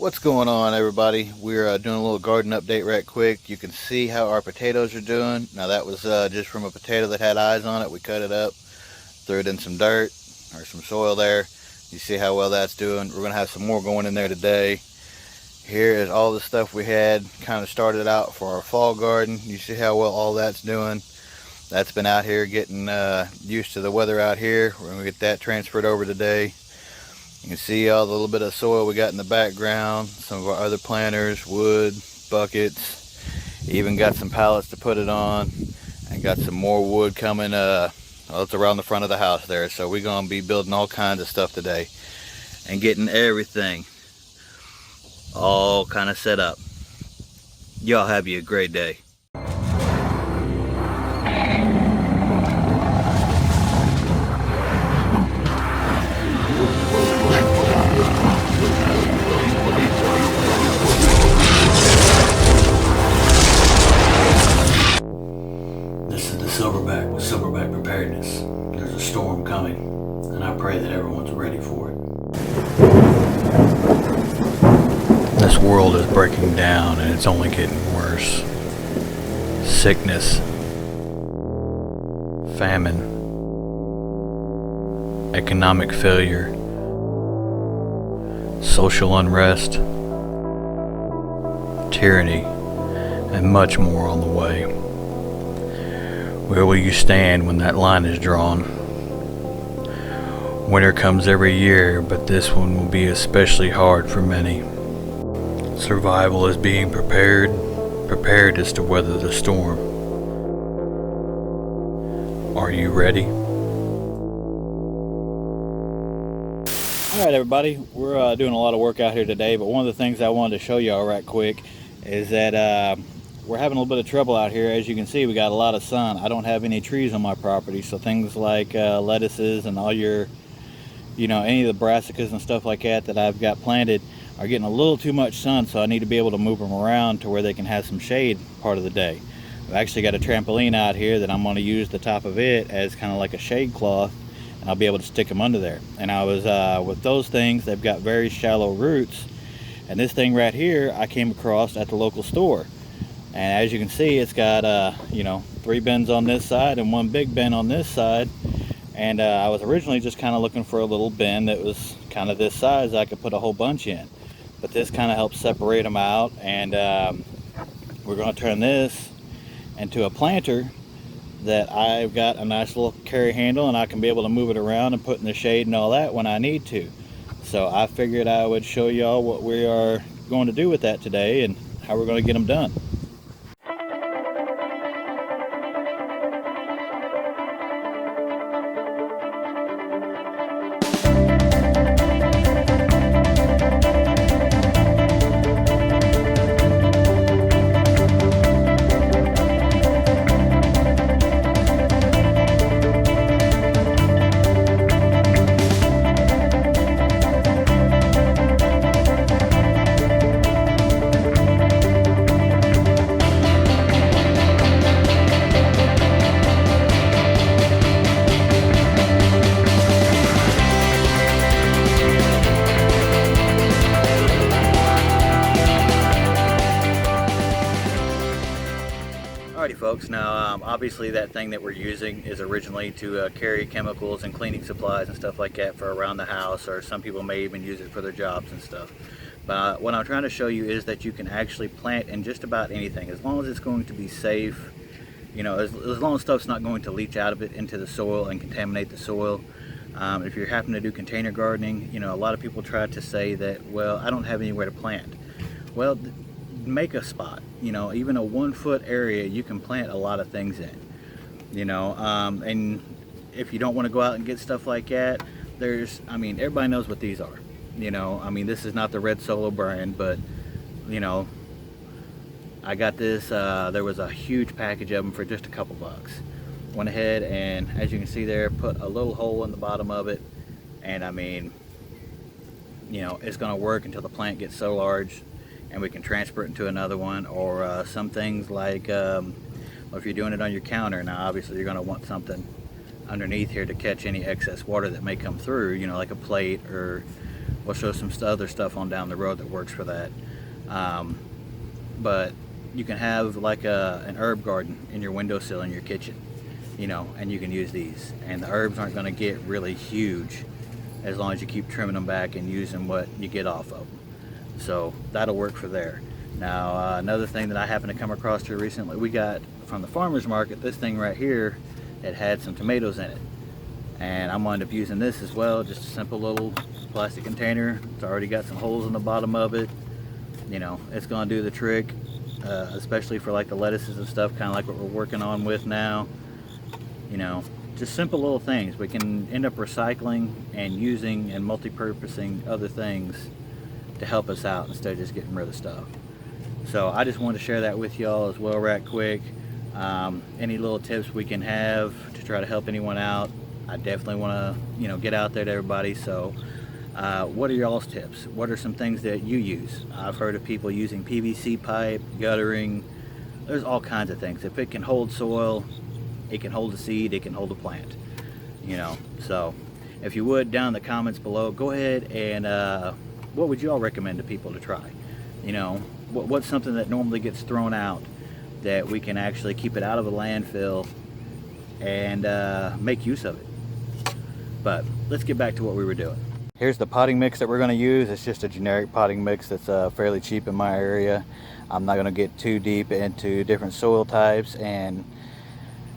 What's going on, everybody? We're doing a little garden update right quick. You can see how our potatoes are doing. Now that was just from a potato that had eyes on it. We cut it up, threw it in some dirt or some soil there. You see how well that's doing. We're going to have some more going in there today. Here is all the stuff we had kind of started out for our fall garden. You see how well all that's doing. That's been out here getting used to the weather out here. We're going to get that transferred over today. You can see all the little bit of soil we got in the background, some of our other planters, wood, buckets, even got some pallets to put it on, and got some more wood coming, well, it's around the front of the house there. So we're going to be building all kinds of stuff today and getting everything all kind of set up. Y'all have you a great day. This is the Silverback with Silverback Preparedness. There's a storm coming, and I pray that everyone's ready for it. This world is breaking down, and it's only getting worse. Sickness, famine, economic failure, social unrest, tyranny, and much more on the way. Where will you stand when that line is drawn? Winter comes every year, but this one will be especially hard for many. Survival is being prepared. Preparedness to weather the storm. Are you ready? Alright everybody, we're doing a lot of work out here today, but one of the things I wanted to show y'all right quick is that we're having a little bit of trouble out here. As you can see, we got a lot of sun. I don't have any trees on my property, so things like lettuces and all your, any of the brassicas and stuff like that I've got planted are getting a little too much sun, so I need to be able to move them around to where they can have some shade part of the day. I've actually got a trampoline out here that I'm going to use the top of it as kind of like a shade cloth, and I'll be able to stick them under there. And I was, with those things, they've got very shallow roots, and this thing right here I came across at the local store. And as you can see, it's got 3 bins on this side and 1 big bin on this side. And I was originally just kind of looking for a little bin that was kind of this size I could put a whole bunch in. But this kind of helps separate them out. And we're going to turn this into a planter that I've got a nice little carry handle, and I can be able to move it around and put in the shade and all that when I need to. So I figured I would show y'all what we are going to do with that today and how we're going to get them done. Alrighty folks, now obviously that thing that we're using is originally to carry chemicals and cleaning supplies and stuff like that for around the house, or some people may even use it for their jobs and stuff. But what I'm trying to show you is that you can actually plant in just about anything, as long as it's going to be safe, as long as stuff's not going to leach out of it into the soil and contaminate the soil. If you're having to do container gardening, a lot of people try to say that, well, I don't have anywhere to plant. Well, make a spot, even a 1-foot area you can plant a lot of things in, and if you don't want to go out and get stuff like that, everybody knows what these are, this is not the red Solo brand, but I got this, there was a huge package of them for just a couple bucks. Went ahead and, as you can see there, put a little hole in the bottom of it, and it's going to work until the plant gets so large and we can transfer it into another one. Or some things like if you're doing it on your counter, now obviously you're going to want something underneath here to catch any excess water that may come through, like a plate or We'll show some other stuff on down the road that works for that. But you can have like an herb garden in your windowsill in your kitchen, you know, and you can use these, and the herbs aren't going to get really huge as long as you keep trimming them back and using what you get off of them. So that'll work for there. Now another thing that I happened to come across here recently, we got from the farmer's market this thing right here that had some tomatoes in it, and I'm going to end up using this as well. Just a simple little plastic container. It's already got some holes in the bottom of it. You know, it's going to do the trick, especially for like the lettuces and stuff, kind of like what we're working on with now. You know, just simple little things. We can end up recycling and using and multi-purposing other things to help us out instead of just getting rid of stuff. So I just wanted to share that with y'all as well right quick. Any little tips we can have to try to help anyone out, I definitely want to, you know, get out there to everybody. So what are y'all's tips? What are some things that you use? I've heard of people using PVC pipe, guttering. There's all kinds of things. If it can hold soil, it can hold a seed, it can hold a plant, you know. So if you would, down in the comments below, go ahead and what would you all recommend to people to try? You know, what's something that normally gets thrown out that we can actually keep it out of a landfill and make use of it? But let's get back to what we were doing. Here's the potting mix that we're going to use. It's just a generic potting mix that's fairly cheap in my area. I'm not going to get too deep into different soil types and,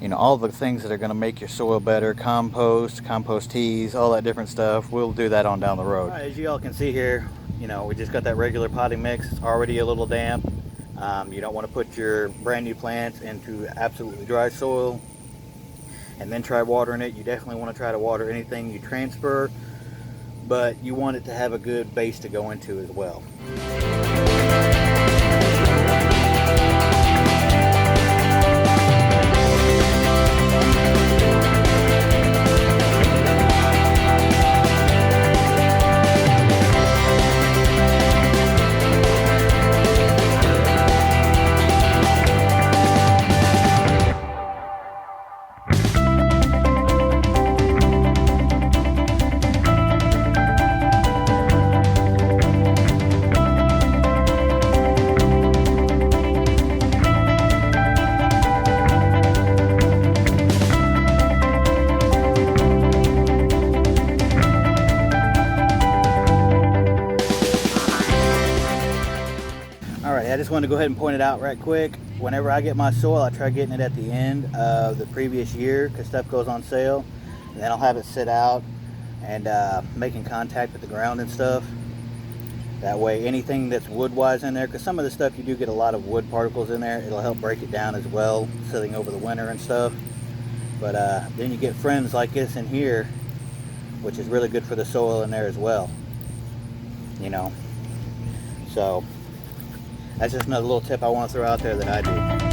you know, all the things that are going to make your soil better. Compost teas, all that different stuff. We'll do that on down the road. All right, as you all can see here, you know, we just got that regular potting mix. It's already a little damp. You don't want to put your brand new plants into absolutely dry soil and then try watering it. You definitely want to try to water anything you transfer, but you want it to have a good base to go into as well. I just wanted to go ahead and point it out right quick. Whenever I get my soil, I try getting it at the end of the previous year because stuff goes on sale, and then I'll have it sit out and making contact with the ground and stuff. That way anything that's wood wise in there, because some of the stuff you do get a lot of wood particles in there, it'll help break it down as well, sitting over the winter and stuff. But then you get friends like this in here, which is really good for the soil in there as well, you know. So that's just another little tip I want to throw out there that I do.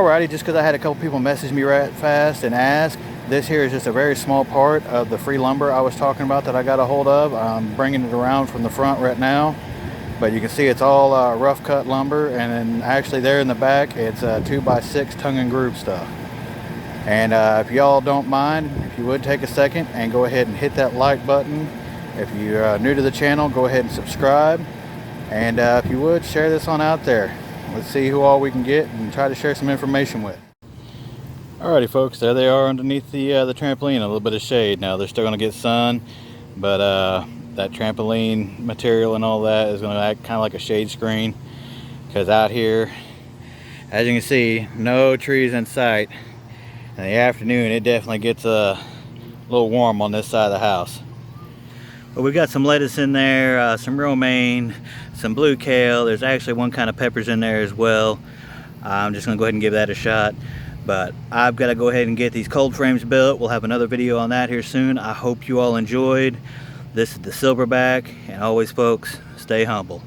Alrighty, just because I had a couple people message me right fast and ask, this here is just a very small part of the free lumber I was talking about that I got a hold of. I'm bringing it around from the front right now, but you can see it's all rough cut lumber, and then actually there in the back it's 2x6 tongue and groove stuff. And if y'all don't mind, if you would take a second and go ahead and hit that like button. If you're new to the channel, go ahead and subscribe, and if you would, share this on out there. Let's see who all we can get and try to share some information with. Alrighty folks, there they are underneath the trampoline, a little bit of shade. Now they're still going to get sun, but that trampoline material and all that is going to act kind of like a shade screen, because out here, as you can see, no trees in sight. In the afternoon it definitely gets a little warm on this side of the house. But we've got some lettuce in there, some romaine, some blue kale. There's actually one kind of peppers in there as well. I'm just going to go ahead and give that a shot. But I've got to go ahead and get these cold frames built. We'll have another video on that here soon. I hope you all enjoyed. This is the Silverback, and always folks, stay humble.